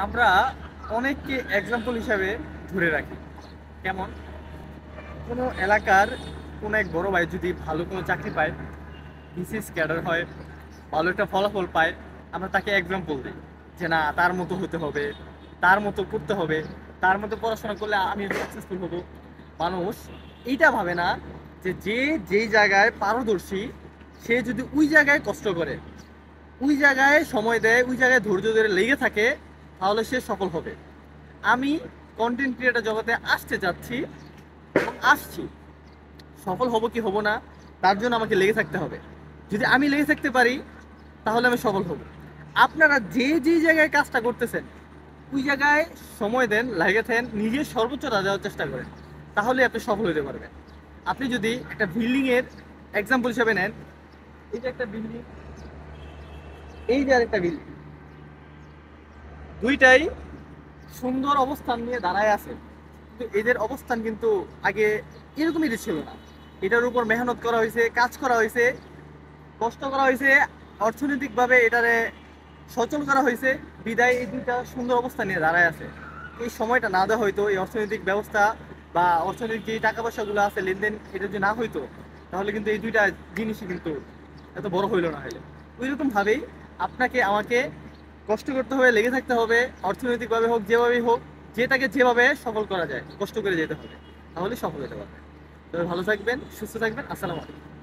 আমরা অনেককে এক্সাম্পল হিসাবে ধরে রাখি। কেমন? কোনো এলাকার কোনো এক বড় ভাই যদি ভালো কোনো চাকরি পায়, বিসিএস ক্যাডার হয়, ভালো একটা ফলাফল পায়, আমরা তাকে এক্সাম্পল দিই যে না, তার মতো হতে হবে, তার মতো করতে হবে, তার মতো পড়াশোনা করলে আমি সাকসেসফুল হব। মানুষ এইটা ভাবে না যে যে যেই জায়গায় পারদর্শী, সে যদি ওই জায়গায় কষ্ট করে, ওই জায়গায় সময় দেয়, ওই জায়গায় ধৈর্য ধরে লেগে থাকে, তাহলে সে সফল হবে। আমি কন্টেন্ট ক্রিয়েটার জগতে আসতে যাচ্ছি এবং আসছি। সফল হব কি হব না, তার জন্য আমাকে লেগে থাকতে হবে। যদি আমি লেগে থাকতে পারি, তাহলে আমি সফল হব। আপনারা যে যে জায়গায় কাজটা করতেছেন, ওই জায়গায় সময় দেন, লাগেছেন, নিজের সর্বোচ্চটা দেওয়ার চেষ্টা করেন, তাহলে আপনি সফল হতে পারবেন। আপনি যদি একটা বিল্ডিং এর এক্সাম্পল হিসেবে নেন, এই যে একটা বিল্ডিং, এই যে আরেকটা বিল্ডিং, দুইটাই সুন্দর অবস্থান নিয়ে দাঁড়ায় আছে, কিন্তু এদের অবস্থান কিন্তু আগে এরকমই ছিল না। এটার উপর মেহনত করা হয়েছে, কাজ করা হয়েছে, কষ্ট করা হয়েছে, অর্থনৈতিকভাবে এটারে সচল করা হয়েছে, বিদায় এই দুইটা সুন্দর অবস্থা নিয়ে দাঁড়ায় আছে। এই সময়টা না দেওয়া হয়তো, এই অর্থনৈতিক ব্যবস্থা বা অর্থনৈতিক যে টাকা পয়সাগুলো আছে, লেনদেন, এটা যদি না হইতো, তাহলে কিন্তু এই দুইটা জিনিসই কিন্তু এত বড় হইলো না। হইলে ওই রকম ভাবেই আপনাকে আমাকে কষ্ট করতে হবে, লেগে থাকতে হবে, অর্থনৈতিকভাবে হোক, যেভাবেই হোক, যেটাকে যেভাবে সফল করা যায় কষ্ট করে যেতে হবে, তাহলে সফল হতে পারবে। তবে ভালো থাকবেন, সুস্থ থাকবেন। আসসালামু আলাইকুম।